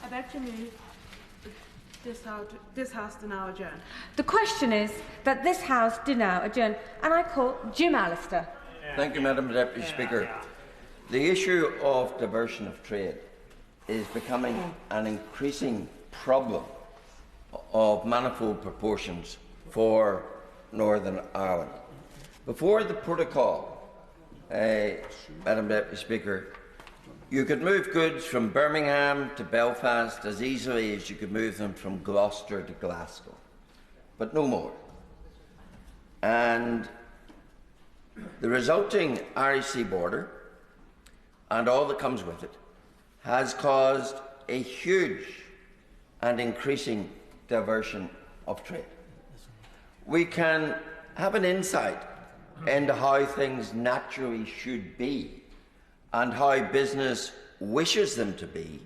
I'd like to move this House to now adjourn. The question is that this House do now adjourn, and I call Jim Allister. Thank you, Madam Deputy Speaker. The issue of diversion of trade is becoming an increasing problem of manifold proportions for Northern Ireland. Before the protocol, Madam Deputy Speaker, you could move goods from Birmingham to Belfast as easily as you could move them from Gloucester to Glasgow, but no more. And the resulting Irish Sea border and all that comes with it has caused a huge and increasing diversion of trade. We can have an insight into how things naturally should be and how business wishes them to be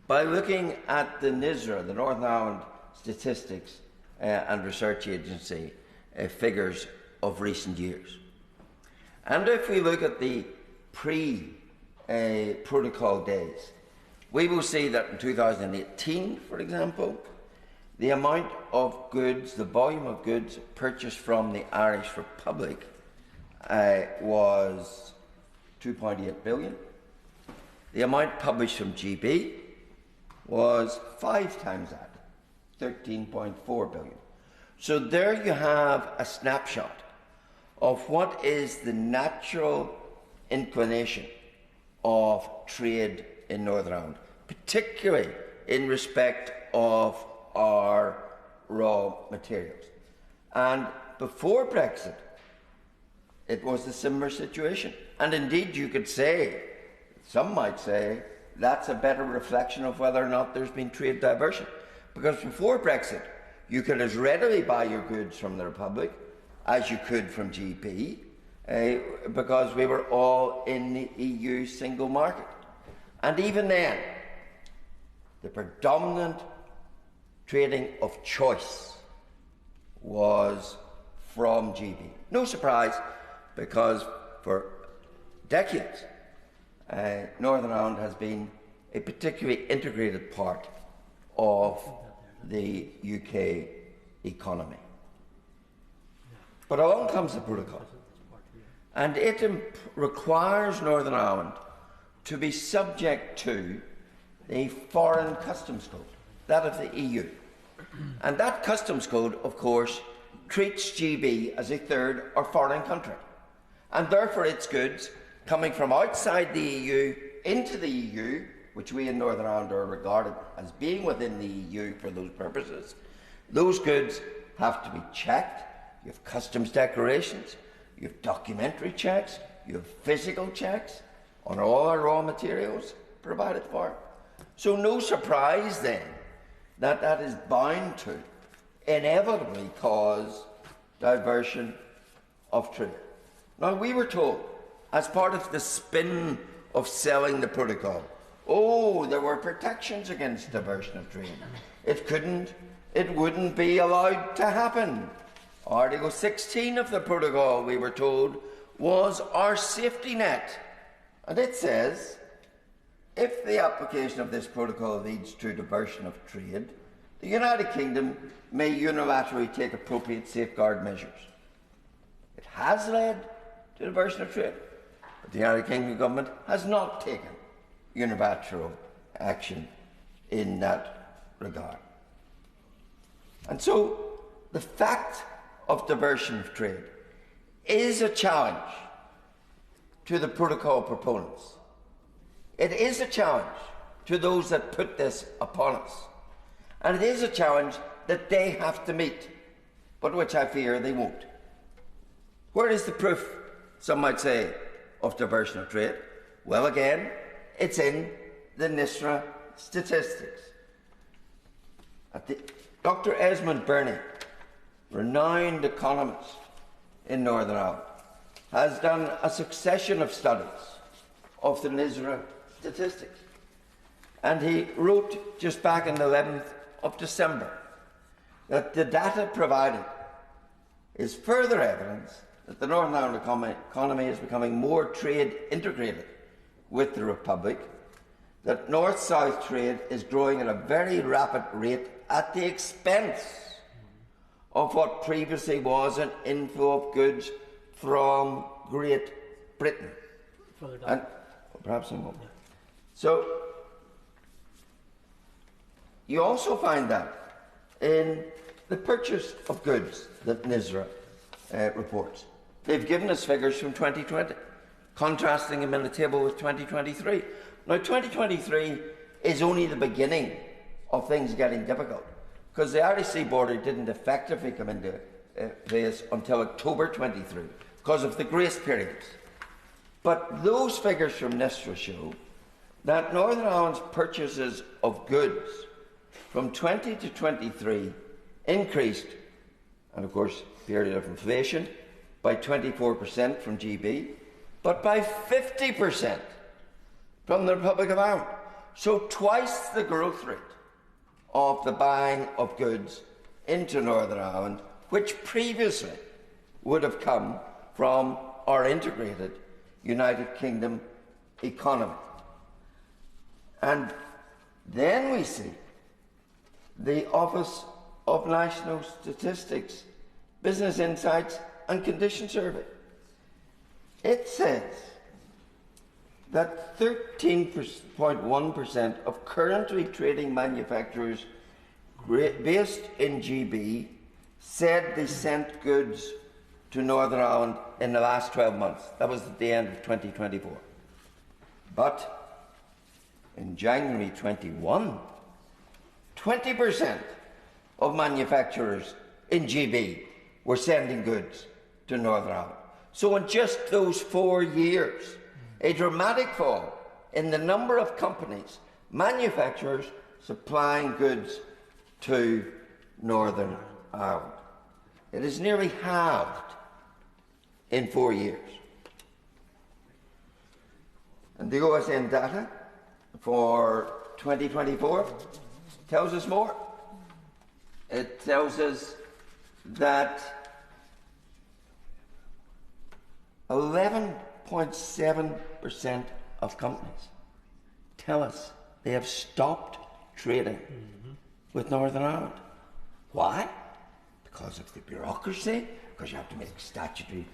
by looking at the NISRA, the Northern Ireland Statistics and Research Agency figures of recent years. And if we look at the pre-protocol days, we will see that in 2018, for example, the amount of goods, the volume of goods purchased from the Irish Republic was 2.8 billion. The amount published from GB was 5 times that, 13.4 billion. So there you have a snapshot of what is the natural inclination of trade in Northern Ireland, particularly in respect of our raw materials. And before Brexit, it was a similar situation. And indeed, you could say, some might say, that's a better reflection of whether or not there's been trade diversion. Because before Brexit, you could as readily buy your goods from the Republic as you could from GB, because we were all in the EU single market. And even then, the predominant trading of choice was from GB. No surprise, because for decades, Northern Ireland has been a particularly integrated part of the UK economy. But along comes the protocol, and it requires Northern Ireland to be subject to the foreign customs code, that of the EU. And that customs code, of course, treats GB as a third or foreign country. And therefore its goods coming from outside the EU into the EU, which we in Northern Ireland are regarded as being within the EU for those purposes, those goods have to be checked. You have customs declarations, you have documentary checks, you have physical checks on all our raw materials provided for. So no surprise then that that is bound to inevitably cause diversion of trade. Now, we were told, as part of the spin of selling the protocol, oh, there were protections against diversion of trade. It wouldn't be allowed to happen. Article 16 of the protocol, we were told, was our safety net. And it says, if the application of this protocol leads to diversion of trade, the United Kingdom may unilaterally take appropriate safeguard measures. It has led to diversion of trade, but the United Kingdom government has not taken unilateral action in that regard. And so the fact of diversion of trade is a challenge to the protocol proponents. It is a challenge to those that put this upon us. And it is a challenge that they have to meet, but which I fear they won't. Where is the proof, some might say, of diversion of trade? Well, again, it's in the NISRA statistics. Dr. Esmond Burney, renowned economist in Northern Ireland, has done a succession of studies of the NISRA statistics. And he wrote just back on the 11th of December that the data provided is further evidence that the Northern Ireland economy is becoming more trade integrated with the Republic, that north-south trade is growing at a very rapid rate at the expense of what previously was an inflow of goods from Great Britain. And perhaps a moment. So you also find that in the purchase of goods that NISRA reports. They've given us figures from 2020, contrasting them in the table with 2023. Now, 2023 is only the beginning of things getting difficult, because the Irish Sea border didn't effectively come into place until October 23 because of the grace periods. But those figures from NISRA show that Northern Ireland's purchases of goods from 20 to 23 increased, and of course, period of inflation, by 24% from GB, but by 50% from the Republic of Ireland. So twice the growth rate of the buying of goods into Northern Ireland, which previously would have come from our integrated United Kingdom economy. And then we see the Office of National Statistics Business Insights and Condition Survey. It says that 13.1% of currently trading manufacturers based in GB said they sent goods to Northern Ireland in the last 12 months. That was at the end of 2024. But in January 21, 20% of manufacturers in GB were sending goods to Northern Ireland. So in just those 4 years, a dramatic fall in the number of companies, manufacturers, supplying goods to Northern Ireland. It is nearly halved in 4 years. And the OSN data for 2024 tells us more. It tells us that 11.7% of companies tell us they have stopped trading with Northern Ireland. Why? Because of the bureaucracy, because you have to make statutory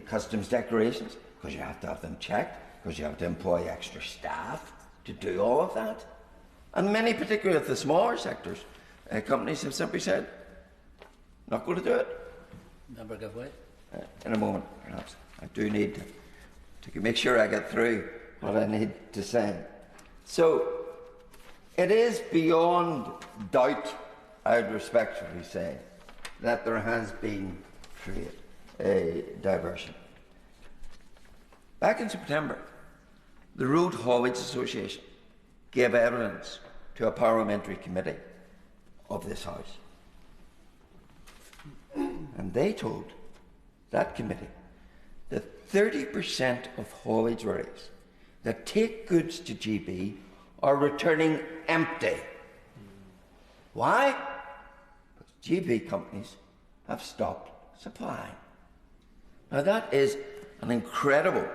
customs declarations, because you have to have them checked, because you have to employ extra staff to do all of that. And many, particularly of the smaller sectors, companies have simply said, not going to do it. Member give way. In a moment, perhaps. I do need to make sure I get through what I need to say. So, it is beyond doubt, I would respectfully say, that there has been trade diversion. Back in September, the Road Haulage Association gave evidence to a parliamentary committee of this House. And they told that committee that 30% of haulage railways that take goods to GB are returning empty. Why? Because GB companies have stopped supplying. Now that is an incredible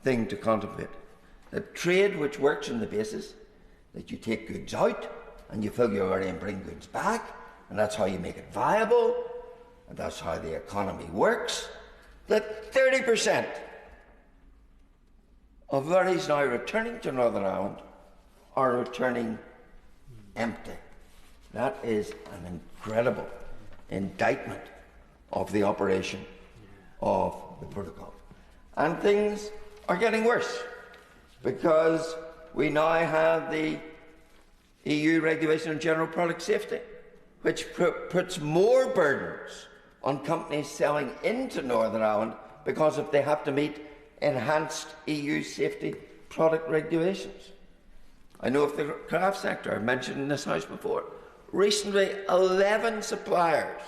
thing to contemplate. That trade which works on the basis that you take goods out and you fill your area and bring goods back, and that's how you make it viable, and that's how the economy works, that 30% of lorries now returning to Northern Ireland are returning empty. That is an incredible indictment of the operation of the protocol. And things are getting worse because we now have the EU regulation on general product safety, which puts more burdens on companies selling into Northern Ireland because if they have to meet enhanced EU safety product regulations. I know of the craft sector, I've mentioned in this House before. Recently, 11 suppliers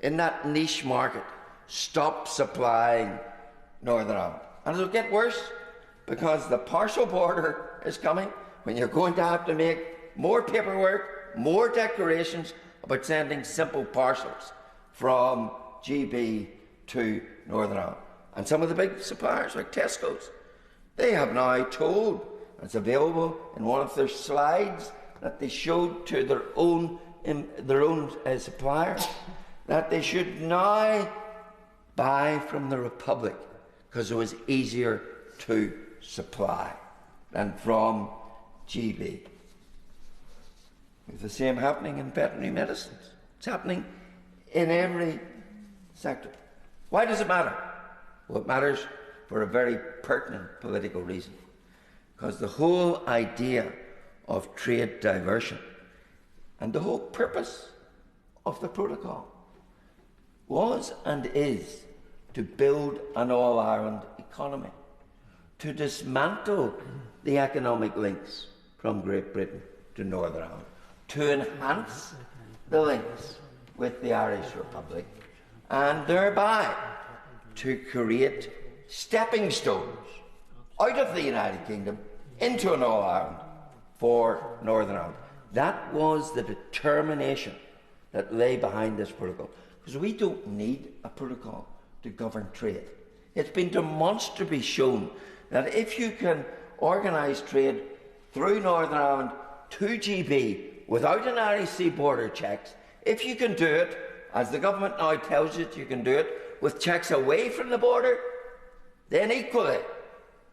in that niche market stopped supplying Northern Ireland. And it'll get worse because the partial border is coming when you're going to have to make more paperwork, more declarations about sending simple parcels from GB to Northern Ireland. And some of the big suppliers, like Tesco's, they have now told It's available in one of their slides that they showed to their own supplier, that they should now buy from the Republic because it was easier to supply than from GB. It's the same happening in veterinary medicines. It's happening in every sector. Why does it matter? Well, it matters for a very pertinent political reason. Because the whole idea of trade diversion and the whole purpose of the protocol was and is to build an all-Ireland economy, to dismantle the economic links from Great Britain to Northern Ireland, to enhance the links with the Irish Republic, and thereby to create stepping stones out of the United Kingdom into an all-Ireland for Northern Ireland. That was the determination that lay behind this protocol. Because we don't need a protocol to govern trade. It's been demonstrably shown that if you can organise trade through Northern Ireland to GB without an Irish sea border checks, if you can do it, as the government now tells you can do it, with checks away from the border, then equally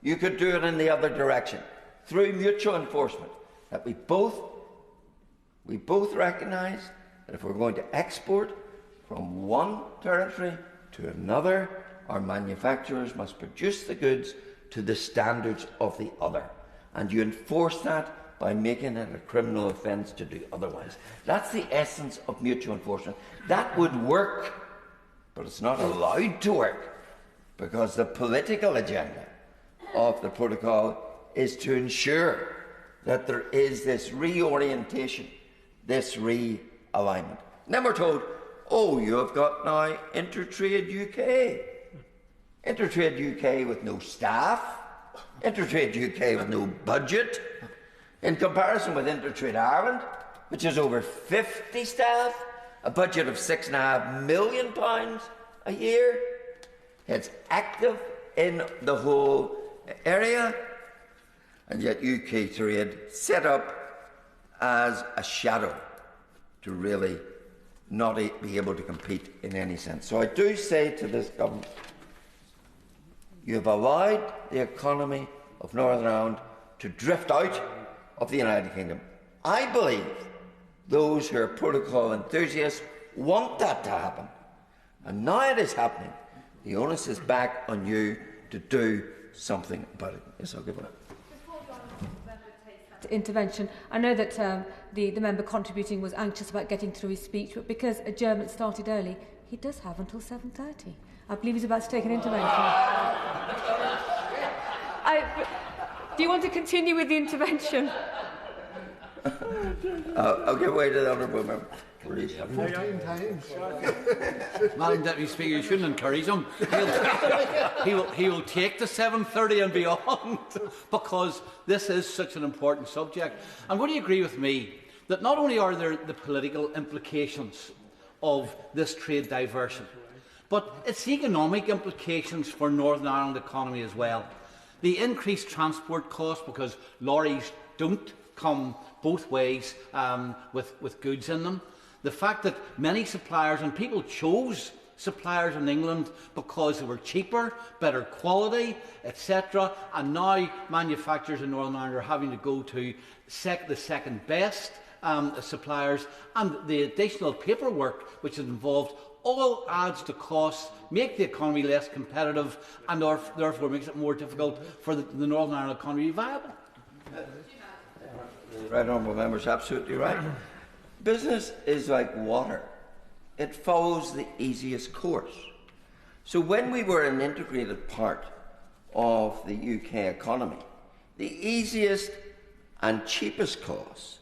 you could do it in the other direction through mutual enforcement. That we both recognise that if we're going to export from one territory to another, our manufacturers must produce the goods to the standards of the other. And you enforce that by making it a criminal offence to do otherwise. That's the essence of mutual enforcement. That would work, but it's not allowed to work because the political agenda of the protocol is to ensure that there is this reorientation, this realignment. And then we're told, oh, you have got now Intertrade UK. Intertrade UK with no staff, Intertrade UK with no budget, in comparison with Intertrade Ireland, which has over 50 staff, a budget of £6.5 million a year. It's active in the whole area, and yet UK Trade set up as a shadow to really not be able to compete in any sense. So I do say to this government, you have allowed the economy of Northern Ireland to drift out of the United Kingdom. I believe those who are protocol enthusiasts want that to happen. And now it is happening. The onus is back on you to do something about it. Yes, I'll give it up. Intervention. I know that the member contributing was anxious about getting through his speech, but because adjournment started early, he does have until 7:30. I believe he's about to take an intervention. Do you want to continue with the intervention? I'll give way to the honourable member. Madam Deputy Speaker, you shouldn't encourage him. He will take the 7:30 and beyond because this is such an important subject. And would you agree with me that not only are there the political implications of this trade diversion, but its economic implications for Northern Ireland economy as well? The increased transport costs because lorries don't come both ways with goods in them. The fact that many suppliers, and people chose suppliers in England because they were cheaper, better quality, etc. And now manufacturers in Northern Ireland are having to go to the second best suppliers, and the additional paperwork which is involved all adds to costs, make the economy less competitive, and therefore makes it more difficult for the Northern Ireland economy to be viable. The right honourable member is absolutely right. Business is like water. It follows the easiest course. So when we were an integrated part of the UK economy, the easiest and cheapest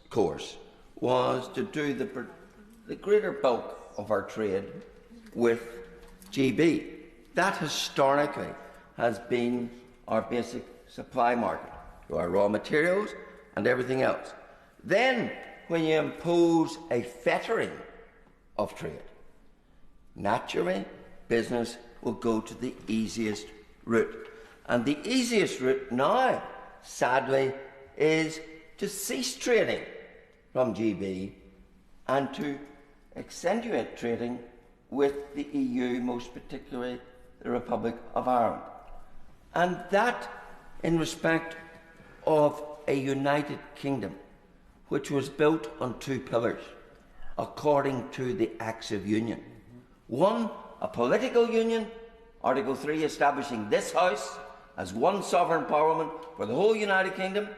course was to do the greater bulk of our trade with GB. That historically has been our basic supply market, to our raw materials and everything else. Then, when you impose a fettering of trade, naturally, business will go to the easiest route. And the easiest route now, sadly, is to cease trading from GB and to accentuate trading with the EU, most particularly the Republic of Ireland. And that in respect of a United Kingdom which was built on two pillars according to the Acts of Union. One, a political union, Article 3 establishing this House as one sovereign parliament for the whole United Kingdom,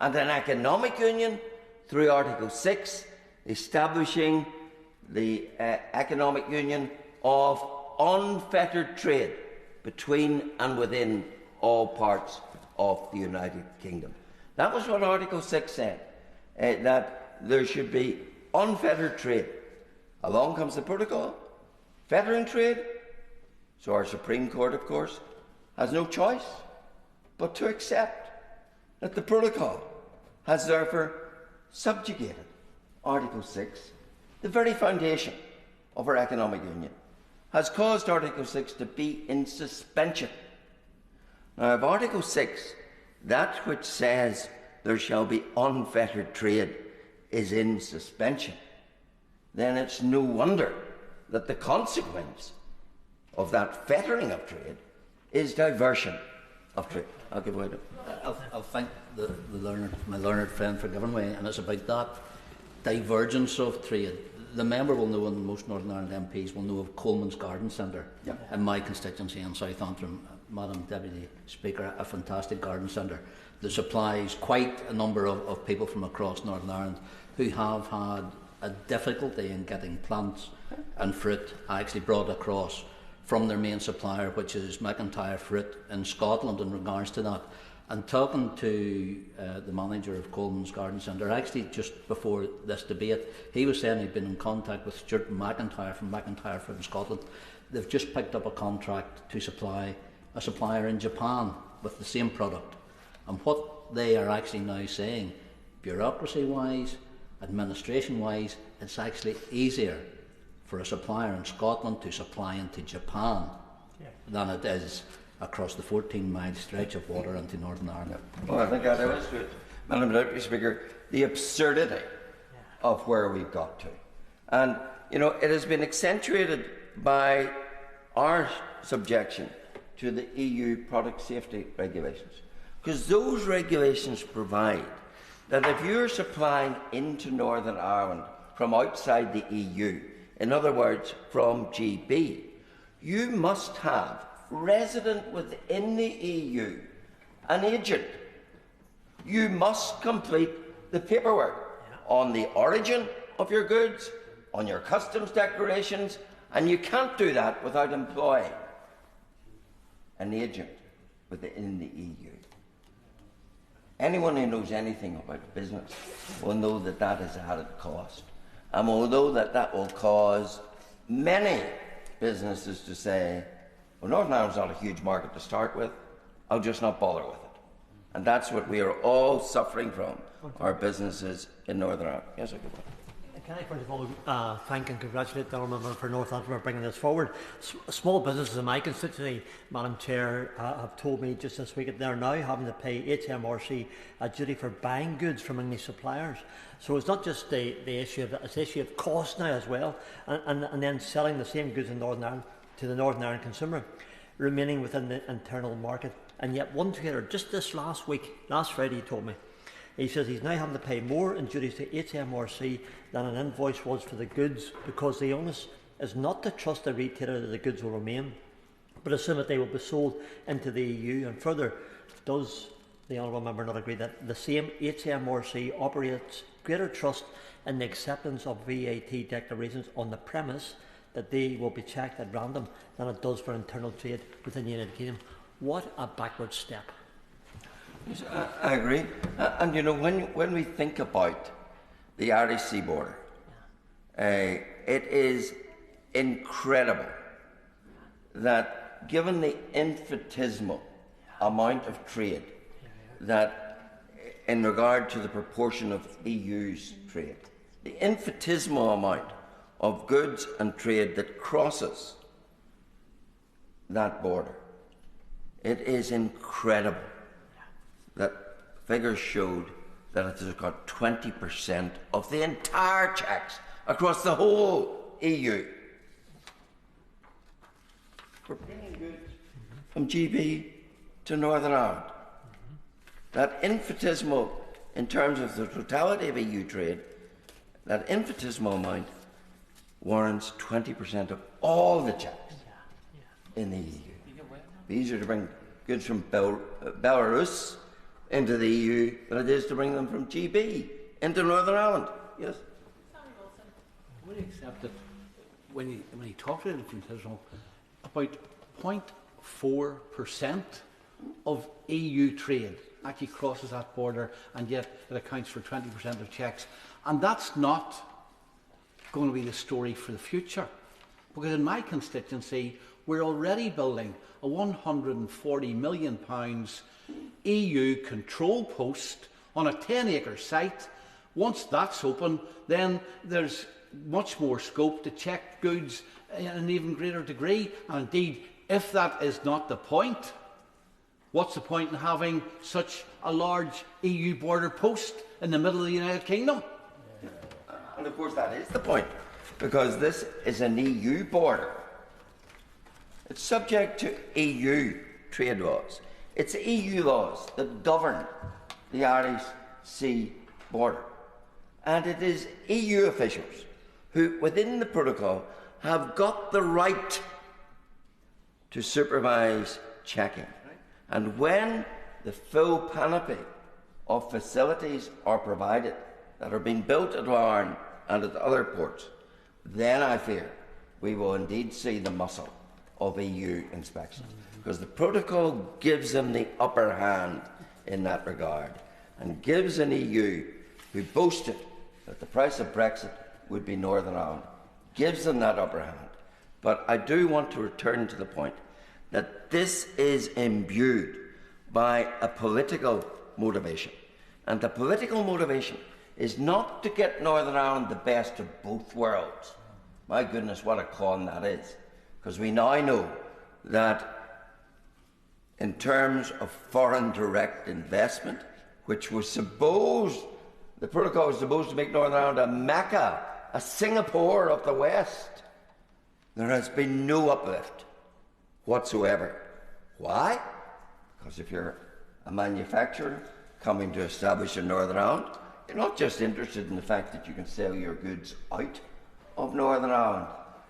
and an economic union through Article 6 establishing the economic union of unfettered trade between and within all parts of the United Kingdom. That was what Article 6 said, that there should be unfettered trade. Along comes the protocol, fettering trade, so our Supreme Court, of course, has no choice but to accept that the protocol has therefore subjugated Article 6, the very foundation of our economic union, has caused Article 6 to be in suspension. Now, if Article 6, that which says there shall be unfettered trade, is in suspension, then it's no wonder that the consequence of that fettering of trade is diversion of trade. I'll give way to. I'll thank my learned friend for giving way, and it's about that divergence of trade. The member will know, and most Northern Ireland MPs will know of Coleman's Garden Centre in my constituency in South Antrim. Madam Deputy Speaker, a fantastic garden centre that supplies quite a number of people from across Northern Ireland who have had a difficulty in getting plants and fruit actually brought across from their main supplier, which is McIntyre Fruit in Scotland, in regards to that. And talking to the manager of Coleman's Garden Centre, actually just before this debate, he was saying he'd been in contact with Stuart McIntyre from McIntyre Fruit in Scotland. They've just picked up a contract to supply a supplier in Japan with the same product. And what they are actually now saying, bureaucracy-wise, administration-wise, it's actually easier for a supplier in Scotland to supply into Japan than it is across the 14-mile stretch of water into Northern Ireland. Well, I think that illustrates, Madam Deputy Speaker, the absurdity of where we've got to. And, you know, it has been accentuated by our subjection to the EU product safety regulations. Because those regulations provide that if you're supplying into Northern Ireland from outside the EU, in other words, from GB, you must have resident within the EU an agent. You must complete the paperwork on the origin of your goods, on your customs declarations, and you can't do that without employing an agent within the EU. Anyone who knows anything about business will know that that is added cost. And will know that that will cause many businesses to say, well, Northern Ireland's not a huge market to start with, I'll just not bother with it. And that's what we are all suffering from, our businesses in Northern Ireland. Yes, I could. Can I first of all thank and congratulate the Honourable for North Antrim for bringing this forward. Small businesses in my constituency, Madam Chair, have told me just this week that they're now having to pay HMRC a duty for buying goods from English suppliers. So it's not just the issue of it's the issue of cost now as well, and then selling the same goods in Northern Ireland to the Northern Ireland consumer, remaining within the internal market. And yet one trader just this last Friday, he told me, he says he's now having to pay more in duties to HMRC than an invoice was for the goods, because the onus is not to trust the retailer that the goods will remain, but assume that they will be sold into the EU. And further, does the Honourable Member not agree that the same HMRC operates greater trust in the acceptance of VAT declarations on the premise that they will be checked at random than it does for internal trade within the United Kingdom? What a backward step. Yes, I agree. And you know, when we think about the Irish Sea border, it is incredible that given the infinitesimal amount of trade that in regard to the proportion of EU's trade, the infinitesimal amount of goods and trade that crosses that border, it is incredible that figures showed that it has got 20% of the entire checks across the whole EU. We're bringing goods from GB to Northern Ireland. That infinitesimal, in terms of the totality of EU trade, that infinitesimal amount warrants 20% of all the checks in the EU. It's easier to bring goods from Belarus into the EU than it is to bring them from GB into Northern Ireland. Yes? Would you accept that when you talk to the infinitesimal, about 0.4% of EU trade actually crosses that border, and yet it accounts for 20% of checks. And that's not going to be the story for the future. Because in my constituency, we're already building a £140 million EU control post on a 10-acre site. Once that's open, then there's much more scope to check goods in an even greater degree. And indeed, if that is not the point, what's the point in having such a large EU border post in the middle of the United Kingdom? And of course that is the point, because this is an EU border. It's subject to EU trade laws. It's EU laws that govern the Irish Sea border. And it is EU officials who, within the protocol, have got the right to supervise checking. And when the full panoply of facilities are provided that are being built at Larne and at other ports, then I fear we will indeed see the muscle of EU inspections. Because the protocol gives them the upper hand in that regard, and gives an EU who boasted that the price of Brexit would be Northern Ireland, gives them that upper hand. But I do want to return to the point that this is imbued by a political motivation. And the political motivation is not to get Northern Ireland the best of both worlds. My goodness, what a con that is. Because we now know that in terms of foreign direct investment, which was supposed, the protocol was supposed to make Northern Ireland a Mecca, a Singapore of the West, there has been no uplift whatsoever. Why? Because if you're a manufacturer coming to establish in Northern Ireland, you're not just interested in the fact that you can sell your goods out of Northern Ireland.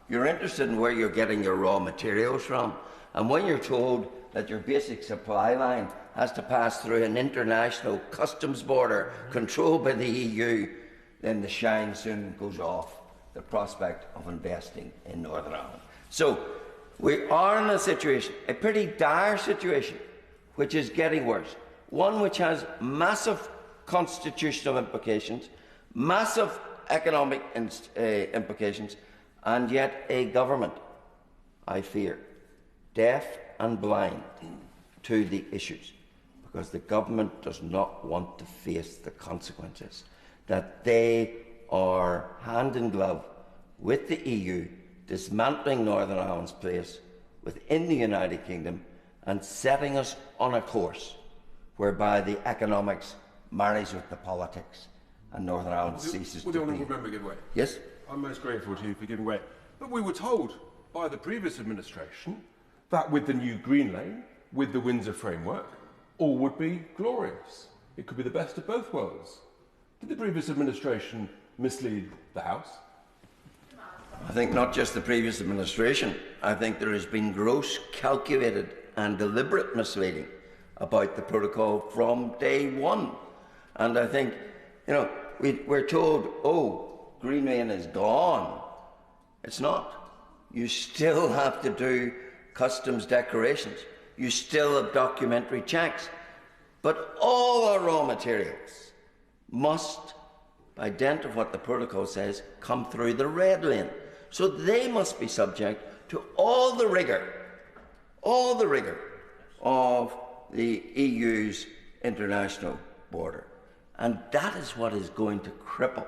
You're interested in where you're getting your raw materials from. And when you're told that your basic supply line has to pass through an international customs border controlled by the EU, then the shine soon goes off the prospect of investing in Northern Ireland. So we are in a situation, a pretty dire situation, which is getting worse. One which has massive constitutional implications, massive economic implications, and yet a government, I fear, deaf and blind to the issues, because the government does not want to face the consequences, that they are hand in glove with the EU, dismantling Northern Ireland's place within the United Kingdom and setting us on a course whereby the economics marries with the politics and Northern Ireland ceases to be. Would the Honourable Member give way? Yes? I'm most grateful to you for giving way. But we were told by the previous administration that with the new Green Lane, with the Windsor framework, all would be glorious. It could be the best of both worlds. Did the previous administration mislead the House? I think not just the previous administration. I think there has been gross, calculated and deliberate misleading about the protocol from day one. And I think, we're told, Green Lane is gone. It's not. You still have to do customs declarations. You still have documentary checks. But all our raw materials must, by dint of what the protocol says, come through the red lane. So they must be subject to all the rigour of the EU's international border. And that is what is going to cripple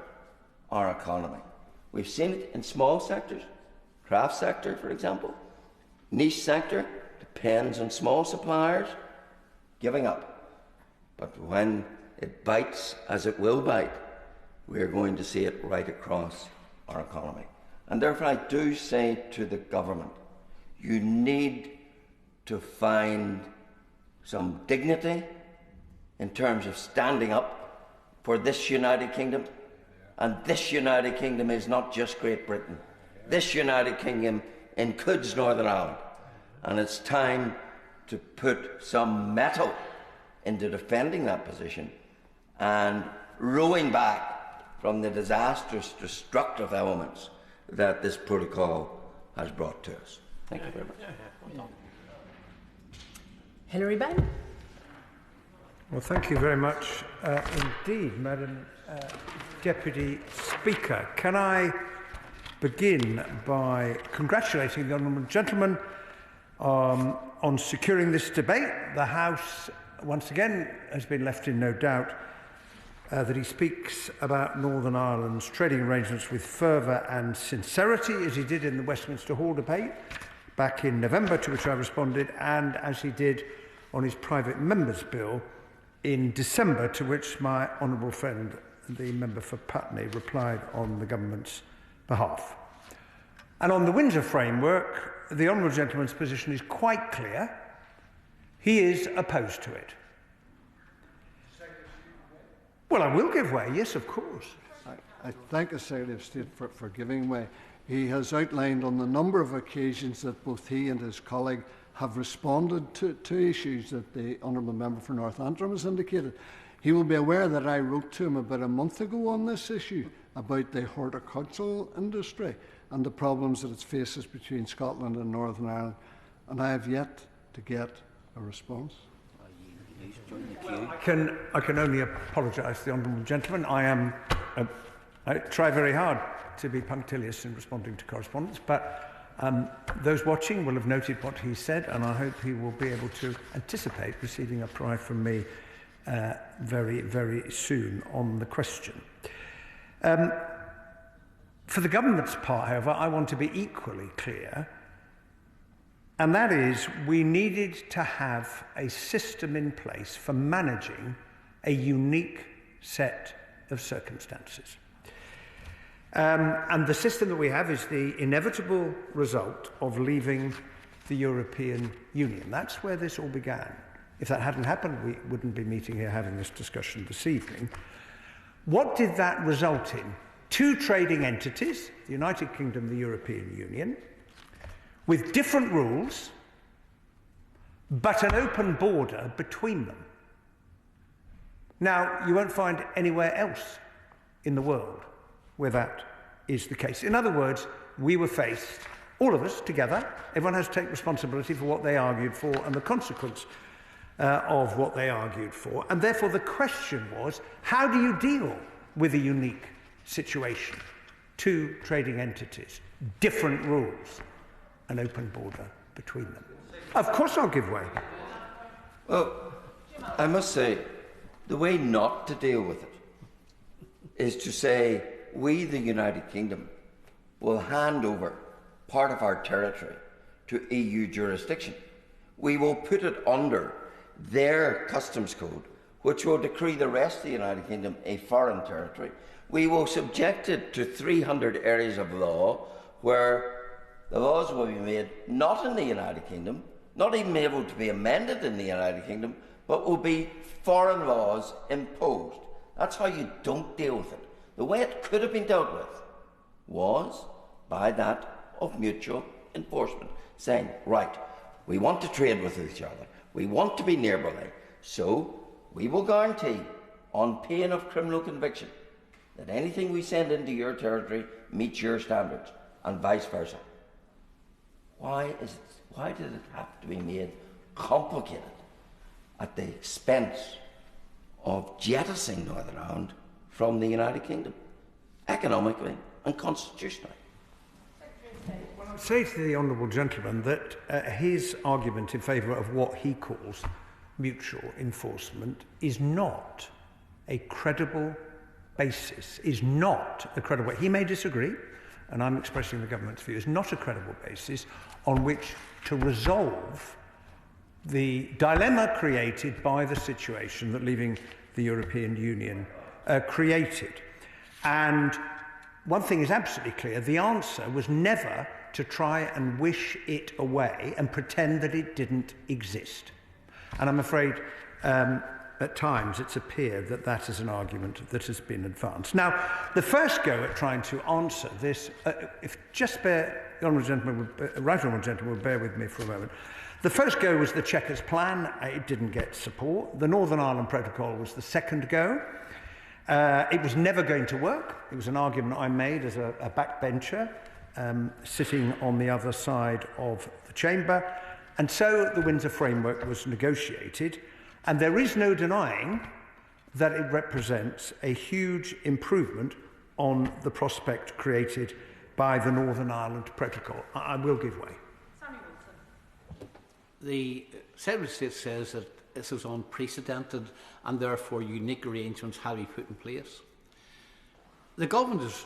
our economy. We've seen it in small sectors, craft sector, for example. Niche sector depends on small suppliers giving up. But when it bites as it will bite, we're going to see it right across our economy. And therefore I do say to the government, you need to find some dignity in terms of standing up for this United Kingdom. And this United Kingdom is not just Great Britain. This United Kingdom includes Northern Ireland. And it's time to put some mettle into defending that position and rowing back from the disastrous, destructive elements that this protocol has brought to us. Thank you very much. Hilary Benn. Well, thank you very much indeed, Madam Deputy Speaker. Can I begin by congratulating the honourable gentleman on securing this debate. The House, once again, has been left in no doubt that he speaks about Northern Ireland's trading arrangements with fervour and sincerity, as he did in the Westminster Hall debate back in November, to which I responded, and as he did on his private member's bill in December, to which my honourable friend, the member for Putney, replied on the government's behalf. And on the Windsor framework, the honourable gentleman's position is quite clear. He is opposed to it. Well, I will give way, yes, of course. I thank the Secretary of State for giving way. He has outlined on the number of occasions that both he and his colleague have responded to issues that the honourable member for North Antrim has indicated. He will be aware that I wrote to him about a month ago on this issue about the horticultural industry and the problems that it faces between Scotland and Northern Ireland, and I have yet to get a response. I can only apologise to the honourable gentleman. I try very hard to be punctilious in responding to correspondence, but those watching will have noted what he said, and I hope he will be able to anticipate receiving a reply from me very, very soon on the question. For the government's part, however, I want to be equally clear, and that is we needed to have a system in place for managing a unique set of circumstances. And the system that we have is the inevitable result of leaving the European Union. That's where this all began. If that hadn't happened, we wouldn't be meeting here having this discussion this evening. What did that result in? Two trading entities, the United Kingdom, the European Union, with different rules, but an open border between them. Now, you won't find anywhere else in the world where that is the case. In other words, we were faced, all of us together, everyone has to take responsibility for what they argued for and the consequence of what they argued for. And therefore the question was, how do you deal with a unique situation? Two trading entities, different rules, an open border between them. Of course I'll give way. Well, I must say, the way not to deal with it is to say we, the United Kingdom, will hand over part of our territory to EU jurisdiction. We will put it under their customs code, which will decree the rest of the United Kingdom a foreign territory. We will subject it to 300 areas of law where the laws will be made not in the United Kingdom, not even able to be amended in the United Kingdom, but will be foreign laws imposed. That's how you don't deal with it. The way it could have been dealt with was by that of mutual enforcement, saying, right, we want to trade with each other, we want to be neighbourly, so we will guarantee, on pain of criminal conviction, that anything we send into your territory meets your standards, and vice versa. Why did it have to be made complicated at the expense of jettisoning Northern Ireland from the United Kingdom, economically and constitutionally? Well, I'd say to the honourable gentleman that his argument in favour of what he calls mutual enforcement is not a credible basis, is not a credible... He may disagree, and I'm expressing the government's view, is not a credible basis on which to resolve the dilemma created by the situation that leaving the European Union created. And one thing is absolutely clear, the answer was never to try and wish it away and pretend that it didn't exist. And I'm afraid at times it's appeared that that is an argument that has been advanced. Now, the first go at trying to answer this, if just bear, the Honourable Gentleman, Right Honourable Gentleman will bear with me for a moment. The first go was the Chequers Plan. It didn't get support. The Northern Ireland Protocol was the second go. It was never going to work. It was an argument I made as a backbencher, sitting on the other side of the chamber. And so the Windsor Framework was negotiated. And there is no denying that it represents a huge improvement on the prospect created by the Northern Ireland Protocol. I will give way. The Secretary of State says that this is unprecedented and therefore unique arrangements have to be put in place. The government has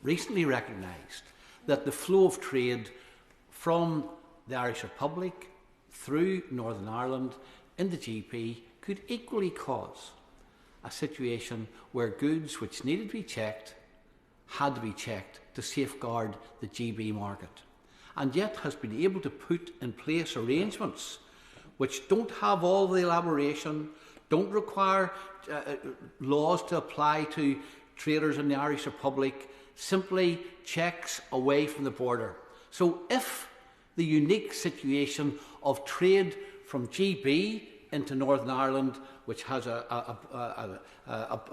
recently recognised that the flow of trade from the Irish Republic through Northern Ireland in the GP could equally cause a situation where goods which needed to be checked had to be checked to safeguard the GB market, and yet has been able to put in place arrangements which don't have all the elaboration, don't require laws to apply to traders in the Irish Republic, simply checks away from the border. So if the unique situation of trade from GB into Northern Ireland, which has a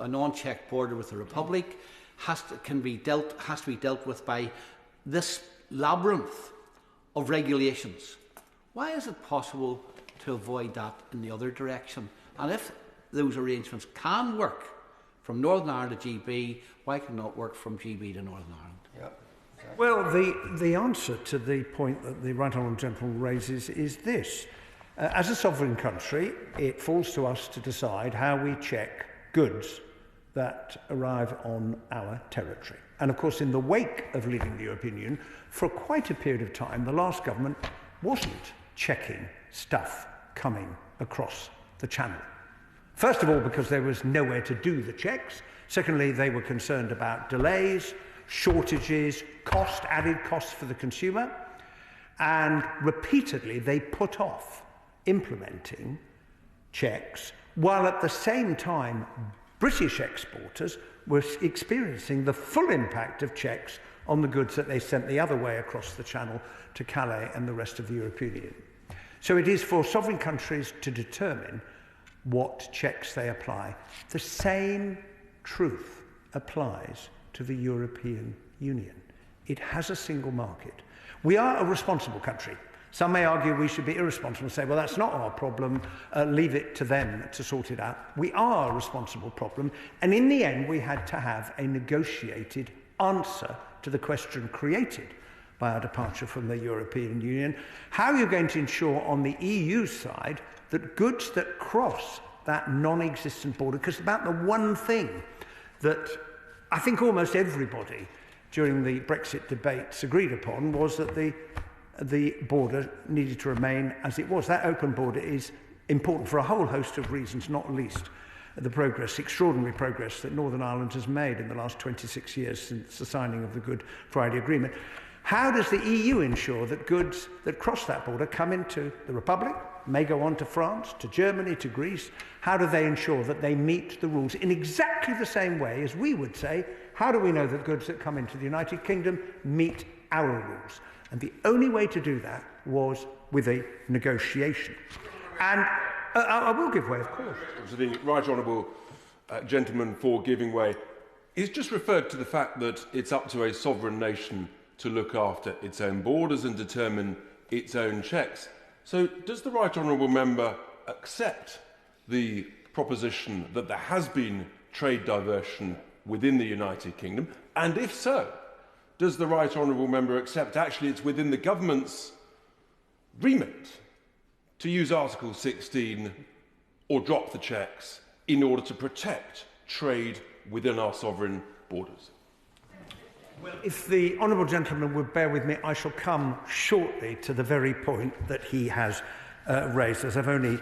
non-checked border with the Republic, has to be dealt with by this labyrinth of regulations. Why is it possible to avoid that in the other direction? And if those arrangements can work from Northern Ireland to GB, why can it not work from GB to Northern Ireland? Yeah. Well, the answer to the point that the Right Honourable Gentleman raises is this. As a sovereign country, it falls to us to decide how we check goods that arrive on our territory. And of course, in the wake of leaving the European Union, for quite a period of time, the last government wasn't checking stuff coming across the channel. First of all, because there was nowhere to do the checks. Secondly, they were concerned about delays, shortages, added costs for the consumer. And repeatedly, they put off implementing checks, while at the same time, British exporters were experiencing the full impact of checks on the goods that they sent the other way across the channel to Calais and the rest of the European Union. So it is for sovereign countries to determine what checks they apply. The same truth applies to the European Union. It has a single market. We are a responsible country. Some may argue we should be irresponsible and say, well, that's not our problem, leave it to them to sort it out. We are a responsible problem, and in the end we had to have a negotiated answer to the question created by our departure from the European Union. How are you going to ensure on the EU side that goods that cross that non-existent border, because about the one thing that I think almost everybody during the Brexit debates agreed upon was that the border needed to remain as it was. That open border is important for a whole host of reasons, not least the extraordinary progress that Northern Ireland has made in the last 26 years since the signing of the Good Friday Agreement. How does the EU ensure that goods that cross that border come into the Republic, may go on to France, to Germany, to Greece? How do they ensure that they meet the rules in exactly the same way as we would say, how do we know that goods that come into the United Kingdom meet our rules? And the only way to do that was with a negotiation. And I will give way, of course. To the Right Honourable Gentleman for giving way. He's just referred to the fact that it's up to a sovereign nation to look after its own borders and determine its own checks. So does the Right Honourable Member accept the proposition that there has been trade diversion within the United Kingdom? And if so, does the Right Honourable Member accept actually it's within the government's remit to use Article 16 or drop the checks in order to protect trade within our sovereign borders? Well, if the Honourable Gentleman would bear with me, I shall come shortly to the very point that he has raised, as I've only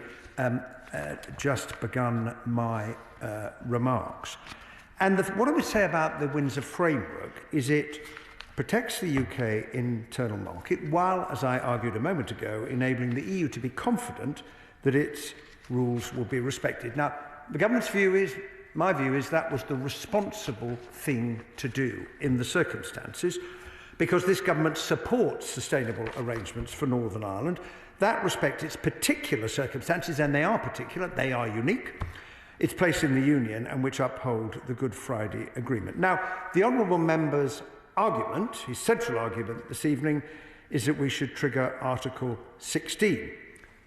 just begun my remarks. And what I would say about the Windsor framework is it protects the UK internal market while, as I argued a moment ago, enabling the EU to be confident that its rules will be respected. Now, the government's view is, my view is, that was the responsible thing to do in the circumstances, because this government supports sustainable arrangements for Northern Ireland that respect its particular circumstances, and they are particular, they are unique, its place in the Union, and which uphold the Good Friday Agreement. Now, the honourable member's argument, his central argument this evening, is that we should trigger Article 16,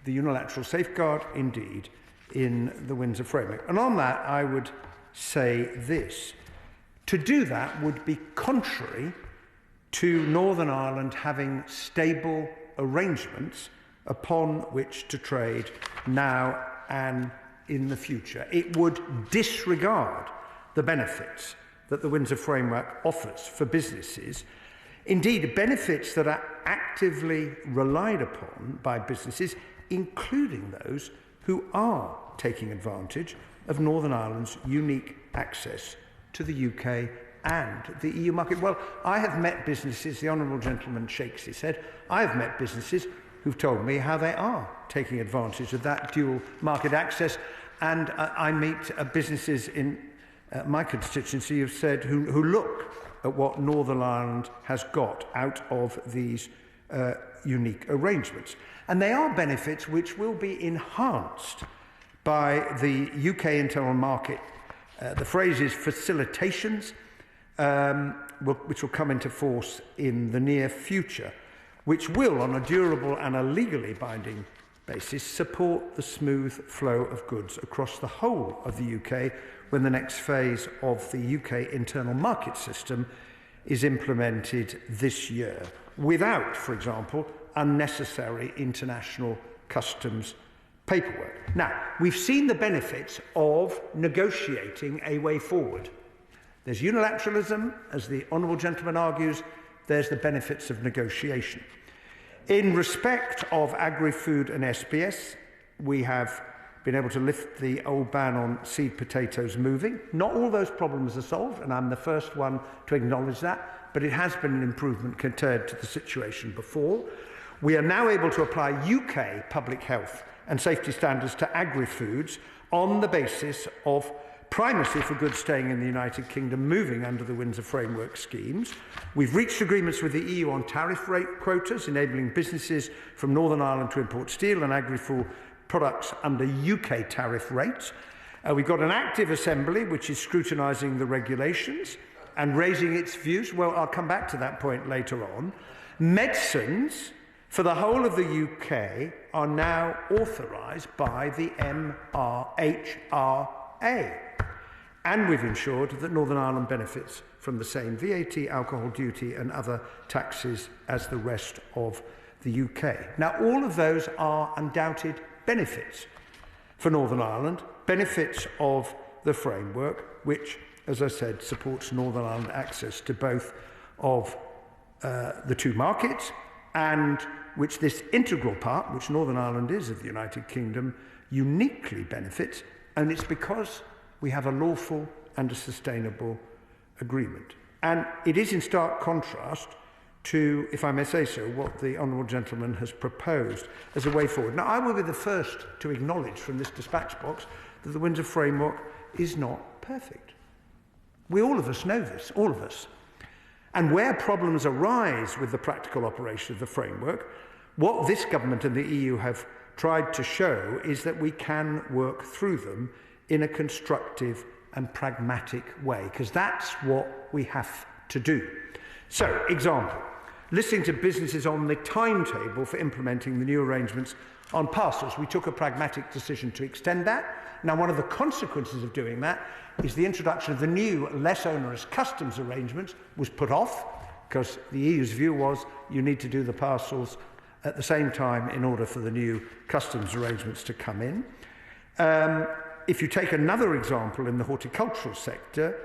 the unilateral safeguard, indeed, in the Windsor framework. And on that, I would say this. To do that would be contrary to Northern Ireland having stable arrangements upon which to trade now and in the future. It would disregard the benefits that the Windsor framework offers for businesses, indeed benefits that are actively relied upon by businesses, including those who are taking advantage of Northern Ireland's unique access to the UK and the EU market. Well, I have met businesses, the Honourable Gentleman shakes his head, I have met businesses who've told me how they are taking advantage of that dual market access, and I meet businesses in my constituency have said who look at what Northern Ireland has got out of these unique arrangements. And they are benefits which will be enhanced by the UK internal market. The phrase is facilitations, which will come into force in the near future, which will, on a durable and a legally binding basis, support the smooth flow of goods across the whole of the UK when the next phase of the UK internal market system is implemented this year, without, for example, unnecessary international customs paperwork. Now, we've seen the benefits of negotiating a way forward. There's unilateralism, as the Honourable Gentleman argues, there's the benefits of negotiation. In respect of agri-food and SBS, we have been able to lift the old ban on seed potatoes moving. Not all those problems are solved, and I'm the first one to acknowledge that, but it has been an improvement compared to the situation before. We are now able to apply UK public health and safety standards to agri-foods on the basis of primacy for goods staying in the United Kingdom moving under the Windsor framework schemes. We've reached agreements with the EU on tariff rate quotas, enabling businesses from Northern Ireland to import steel and agri-food products under UK tariff rates. We've got an active assembly which is scrutinising the regulations and raising its views. Well, I'll come back to that point later on. Medicines for the whole of the UK are now authorised by the MHRA. And we've ensured that Northern Ireland benefits from the same VAT, alcohol duty and other taxes as the rest of the UK. Now, all of those are undoubted benefits for Northern Ireland, benefits of the framework, which, as I said, supports Northern Ireland access to both of the two markets, and which this integral part, which Northern Ireland is of the United Kingdom, uniquely benefits, and it's because we have a lawful and a sustainable agreement. And it is in stark contrast to, if I may say so, what the Honourable Gentleman has proposed as a way forward. Now, I will be the first to acknowledge from this dispatch box that the Windsor framework is not perfect. All of us know this, all of us. And where problems arise with the practical operation of the framework, what this government and the EU have tried to show is that we can work through them in a constructive and pragmatic way, because that's what we have to do. So, example, listening to businesses on the timetable for implementing the new arrangements on parcels, we took a pragmatic decision to extend that. Now, one of the consequences of doing that is the introduction of the new, less onerous customs arrangements was put off, because the EU's view was you need to do the parcels at the same time in order for the new customs arrangements to come in. If you take another example in the horticultural sector,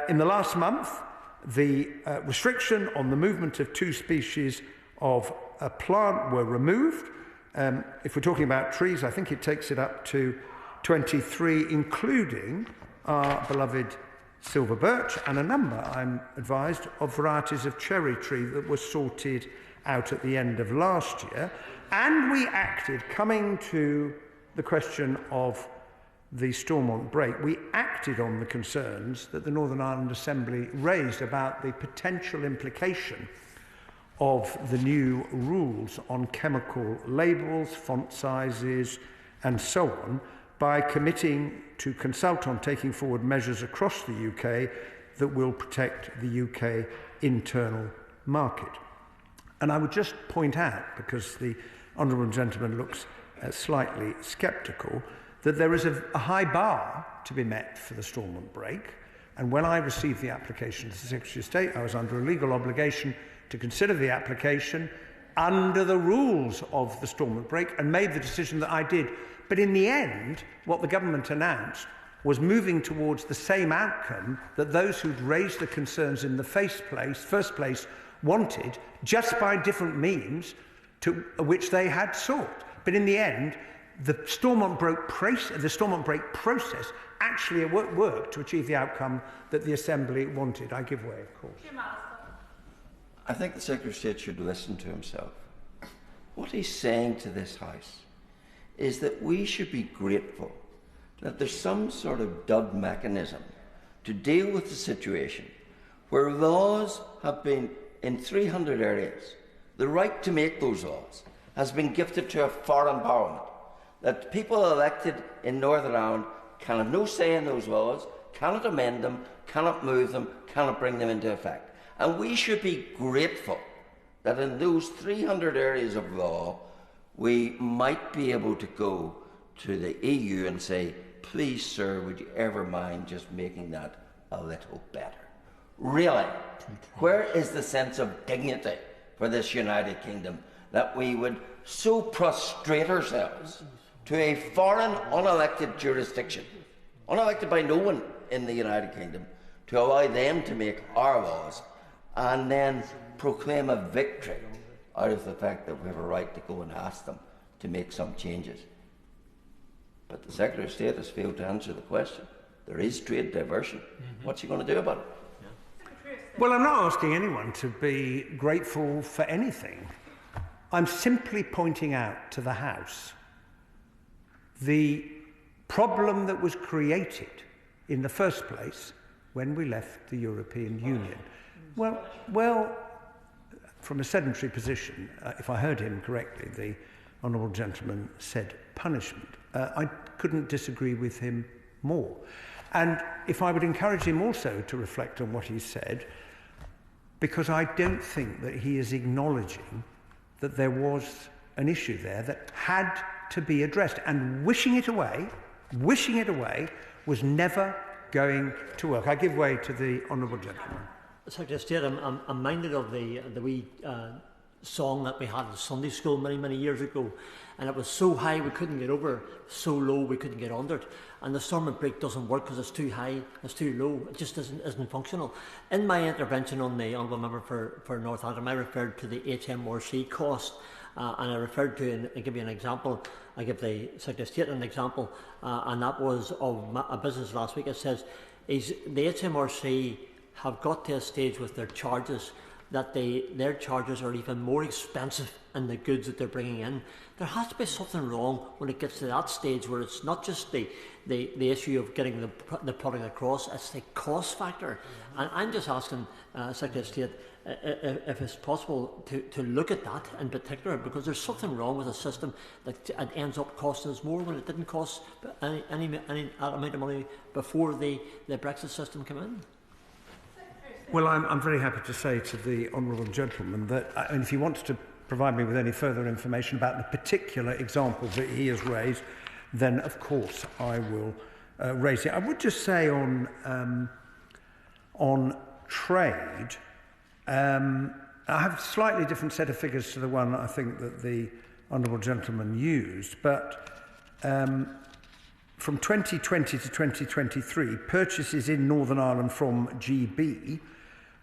in the last month, the restriction on the movement of 2 species of a plant were removed. If we're talking about trees, I think it takes it up to 23, including our beloved silver birch and a number, I'm advised, of varieties of cherry tree that were sorted out at the end of last year. And we acted, coming to the question of the Stormont break, we acted on the concerns that the Northern Ireland Assembly raised about the potential implication of the new rules on chemical labels, font sizes, and so on, by committing to consult on taking forward measures across the UK that will protect the UK internal market. And I would just point out, because the honourable gentleman looks slightly sceptical, that there is a high bar to be met for the Stormont break. And when I received the application to the Secretary of State, I was under a legal obligation to consider the application under the rules of the Stormont break and made the decision that I did. But in the end, what the government announced was moving towards the same outcome that those who'd raised the concerns in the first place wanted, just by different means to which they had sought. But in the end, the Stormont break process actually worked to achieve the outcome that the Assembly wanted. I give way, of course. I think the Secretary of State should listen to himself. What he's saying to this House is that we should be grateful that there's some sort of dud mechanism to deal with the situation where laws have been, in 300 areas, the right to make those laws has been gifted to a foreign parliament, that people elected in Northern Ireland can have no say in those laws, cannot amend them, cannot move them, cannot bring them into effect. And we should be grateful that in those 300 areas of law, we might be able to go to the EU and say, please, sir, would you ever mind just making that a little better? Really, where is the sense of dignity for this United Kingdom that we would so prostrate ourselves to a foreign, unelected jurisdiction, unelected by no one in the United Kingdom, to allow them to make our laws and then proclaim a victory out of the fact that we have a right to go and ask them to make some changes? But the Secretary of State has failed to answer the question. There is trade diversion. What's he going to do about it? Well, I'm not asking anyone to be grateful for anything. I'm simply pointing out to the House the problem that was created in the first place when we left the European Union. Well, from a sedentary position, if I heard him correctly, the honourable gentleman said punishment. I couldn't disagree with him more. And if I would encourage him also to reflect on what he said, because I don't think that he is acknowledging that there was an issue there that had to be addressed. And wishing it away was never going to work. I give way to the honourable gentleman. Secretary of State, I'm minded of the wee song that we had in Sunday school many years ago, and it was so high we couldn't get over, so low we couldn't get under it. And the Stormont break doesn't work because it's too high, it's too low, it just isn't functional. In my intervention on the honourable member for North Antrim, I referred to the HMRC cost, and I referred to, and I'll give you an example, I give the Secretary of State an example, and that was of a business last week. It says, the HMRC have got to a stage with their charges that their charges are even more expensive in the goods that they're bringing in. There has to be something wrong when it gets to that stage where it's not just the issue of getting the product across, it's the cost factor. And I'm just asking Secretary of State if it's possible to look at that in particular, because there's something wrong with a system that it ends up costing us more when it didn't cost any amount of money before the Brexit system came in. Well, I'm very happy to say to the honourable gentleman that if he wants to provide me with any further information about the particular example that he has raised, then of course I will raise it. I would just say on trade, I have a slightly different set of figures to the one I think that the honourable gentleman used, but from 2020 to 2023, purchases in Northern Ireland from GB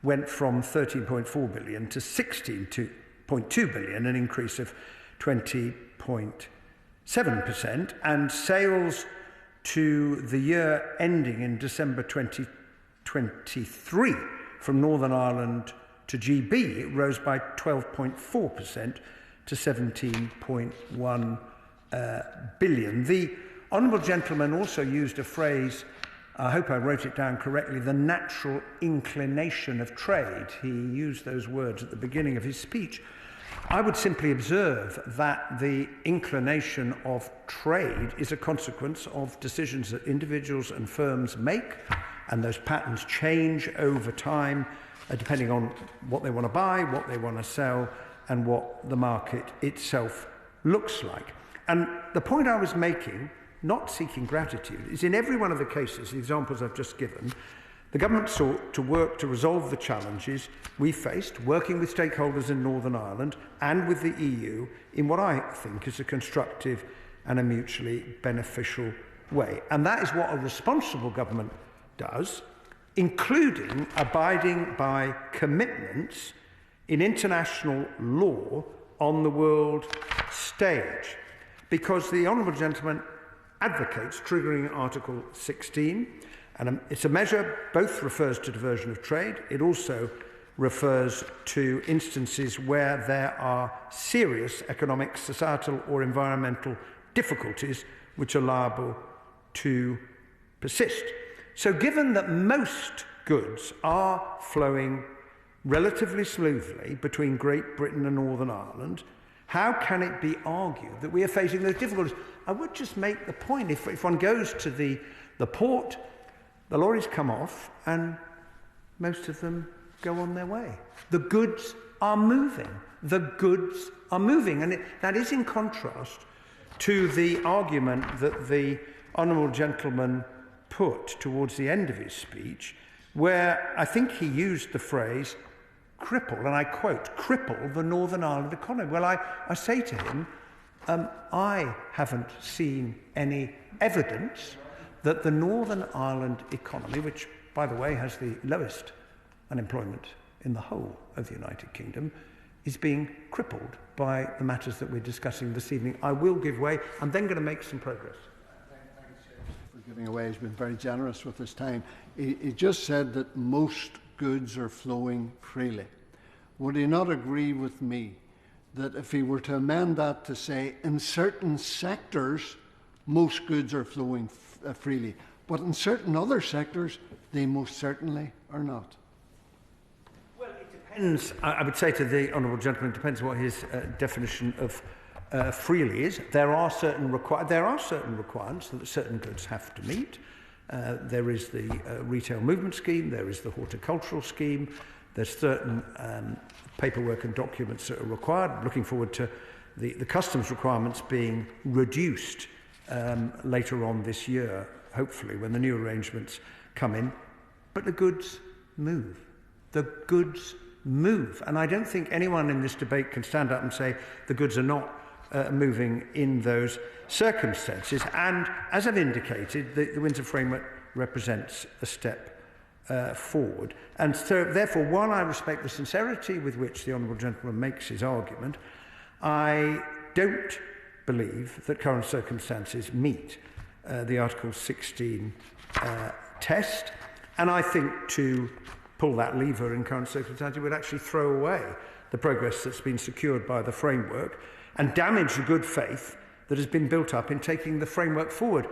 went from 13.4 billion to 16.2 billion, an increase of 20.7%, and sales to the year ending in December 2023 from Northern Ireland to GB, it rose by 12.4% to 17.1 billion. The Honourable Gentleman also used a phrase, I hope I wrote it down correctly, the natural inclination of trade. He used those words at the beginning of his speech. I would simply observe that the inclination of trade is a consequence of decisions that individuals and firms make, and those patterns change over time depending on what they want to buy, what they want to sell, and what the market itself looks like. And the point I was making, not seeking gratitude, is in every one of the cases, the examples I've just given, the government sought to work to resolve the challenges we faced, working with stakeholders in Northern Ireland and with the EU in what I think is a constructive and a mutually beneficial way. And that is what a responsible government does, including abiding by commitments in international law on the world stage. Because the Honourable Gentleman advocates triggering Article 16, and it's a measure both refers to diversion of trade, it also refers to instances where there are serious economic, societal or environmental difficulties which are liable to persist. So given that most goods are flowing relatively smoothly between Great Britain and Northern Ireland, how can it be argued that we are facing those difficulties? I would just make the point, if one goes to the port, the lorries come off and most of them go on their way. The goods are moving. The goods are moving. And that is in contrast to the argument that the Honourable Gentleman put towards the end of his speech, where I think he used the phrase cripple, and I quote, cripple the Northern Ireland economy. Well, I say to him, I haven't seen any evidence that the Northern Ireland economy, which, by the way, has the lowest unemployment in the whole of the United Kingdom, is being crippled by the matters that we're discussing this evening. I will give way. I'm then going to make some progress. For giving away, he's been very generous with his time. He just said that most goods are flowing freely. Would he not agree with me that if he were to amend that to say in certain sectors most goods are flowing freely, but in certain other sectors they most certainly are not? Well, it depends. I would say to the Honourable Gentleman, it depends what his definition of freely is. There are certain requirements that certain goods have to meet. There is the retail movement scheme, there is the horticultural scheme, there's certain paperwork and documents that are required. Looking forward to the customs requirements being reduced later on this year, hopefully, when the new arrangements come in. But the goods move. The goods move. And I don't think anyone in this debate can stand up and say the goods are not moving in those circumstances. And as I've indicated, the Windsor Framework represents a step forward. And so, therefore, while I respect the sincerity with which the Honourable Gentleman makes his argument, I don't believe that current circumstances meet the Article 16 test. And I think to pull that lever in current circumstances would actually throw away the progress that's been secured by the framework and damage the good faith that has been built up in taking the framework forward.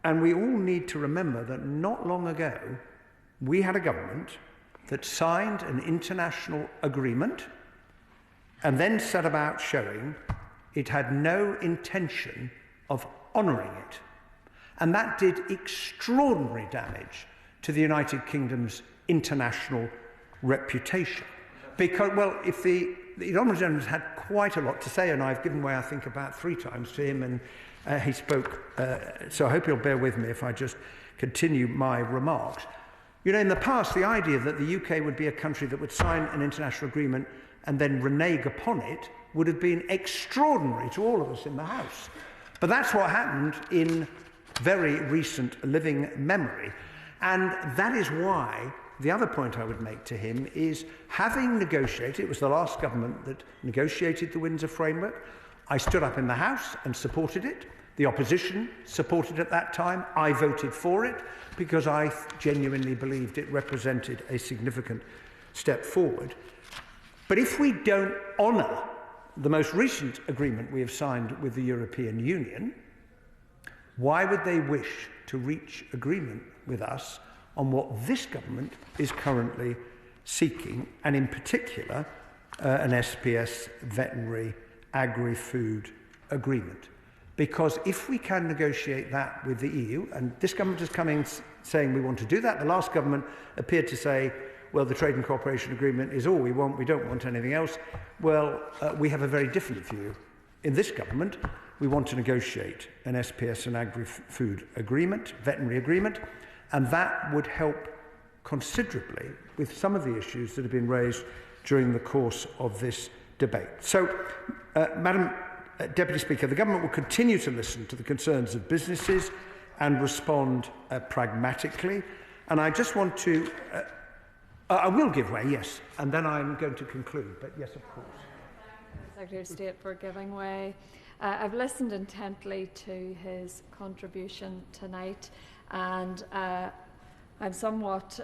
And we all need to remember that not long ago, we had a government that signed an international agreement and then set about showing it had no intention of honouring it. And that did extraordinary damage to the United Kingdom's international reputation. Because, well, if the Honourable Gentleman had quite a lot to say, and I've given way, I think, about 3 times to him, and he spoke, so I hope you'll bear with me if I just continue my remarks. You know, in the past, the idea that the UK would be a country that would sign an international agreement and then renege upon it would have been extraordinary to all of us in the House. But that's what happened in very recent living memory. And that is why the other point I would make to him is, having negotiated, it was the last government that negotiated the Windsor Framework. I stood up in the House and supported it. The opposition supported at that time. I voted for it because I genuinely believed it represented a significant step forward. But if we don't honour the most recent agreement we have signed with the European Union, why would they wish to reach agreement with us on what this government is currently seeking, and in particular an SPS veterinary agri-food agreement? Because if we can negotiate that with the EU, and this government is coming saying we want to do that, the last government appeared to say, well, the trade and cooperation agreement is all we want, we don't want anything else. Well, we have a very different view. In this government, we want to negotiate an SPS and agri-food agreement, veterinary agreement, and that would help considerably with some of the issues that have been raised during the course of this debate. So, Madam Deputy Speaker, the government will continue to listen to the concerns of businesses and respond pragmatically. And I just want to... I will give way, yes, and then I'm going to conclude, but yes, of course. Secretary of State for giving way. I've listened intently to his contribution tonight, and I'm somewhat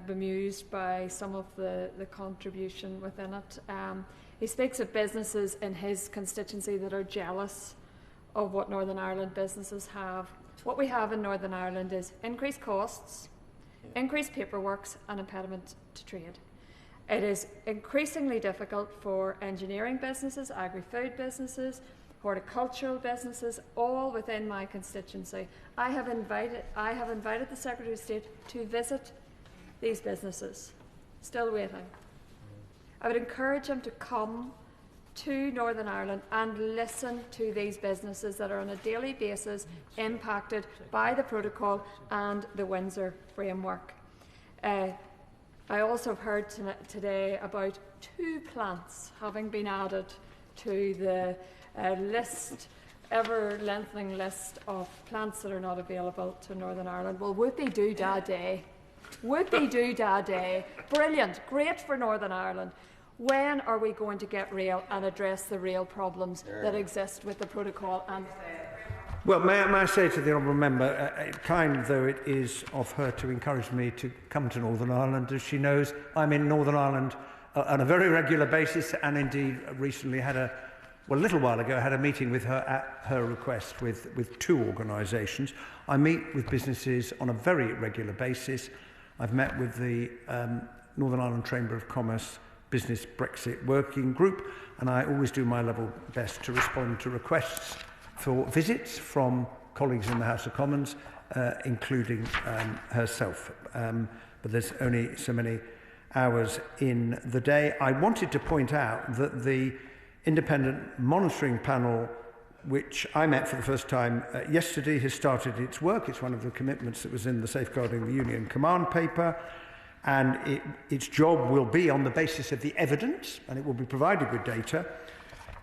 bemused by some of the contribution within it. He speaks of businesses in his constituency that are jealous of what Northern Ireland businesses have. What we have in Northern Ireland is increased costs, increased paperwork and impediment to trade. It is increasingly difficult for engineering businesses, agri-food businesses, horticultural businesses, all within my constituency. I have invited the Secretary of State to visit these businesses. Still waiting. I would encourage him to come to Northern Ireland and listen to these businesses that are on a daily basis impacted by the protocol and the Windsor framework. I also have heard today about 2 plants having been added to the ever-lengthening list of plants that are not available to Northern Ireland. Well, whoopie-doo-dah day. Whoopie-doo-dah day. Brilliant. Great for Northern Ireland. When are we going to get real and address the real problems that exist with the protocol? And well, may I say to the honourable member, kind though it is of her to encourage me to come to Northern Ireland, as she knows, I'm in Northern Ireland on a very regular basis, and indeed recently had a little while ago, I had a meeting with her at her request with 2 organisations. I meet with businesses on a very regular basis. I've met with the Northern Ireland Chamber of Commerce Business Brexit Working Group, and I always do my level best to respond to requests for visits from colleagues in the House of Commons, including herself. But there's only so many hours in the day. I wanted to point out that the independent monitoring panel, which I met for the first time yesterday, has started its work. It's one of the commitments that was in the Safeguarding the Union command paper, and its job will be on the basis of the evidence, and it will be provided with data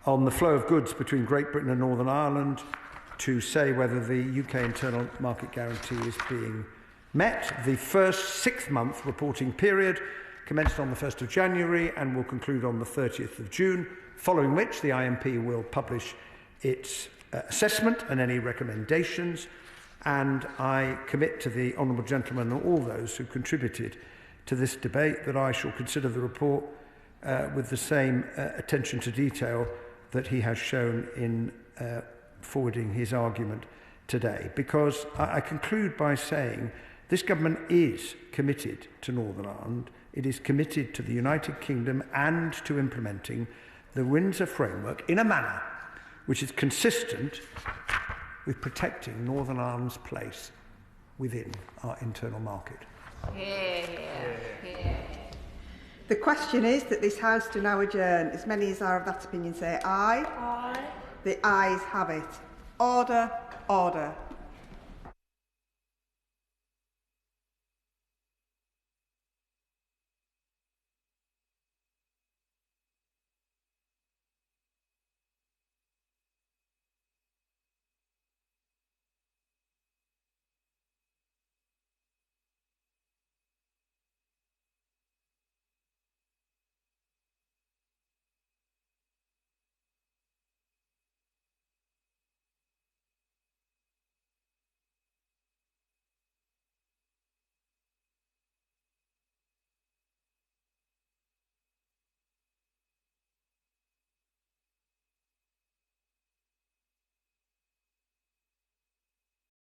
on the flow of goods between Great Britain and Northern Ireland to say whether the UK internal market guarantee is being met. The first 6-month reporting period commenced on the 1st of January and will conclude on the 30th of June, following which the IMP will publish its assessment and any recommendations, and I commit to the honourable gentleman and all those who contributed to this debate that I shall consider the report with the same attention to detail that he has shown in forwarding his argument today. Because I conclude by saying this government is committed to Northern Ireland, it is committed to the United Kingdom and to implementing the Windsor framework in a manner which is consistent with protecting Northern Ireland's place within our internal market. The question is that this House do now adjourn. As many as are of that opinion say aye. Aye. The ayes have it. Order, order.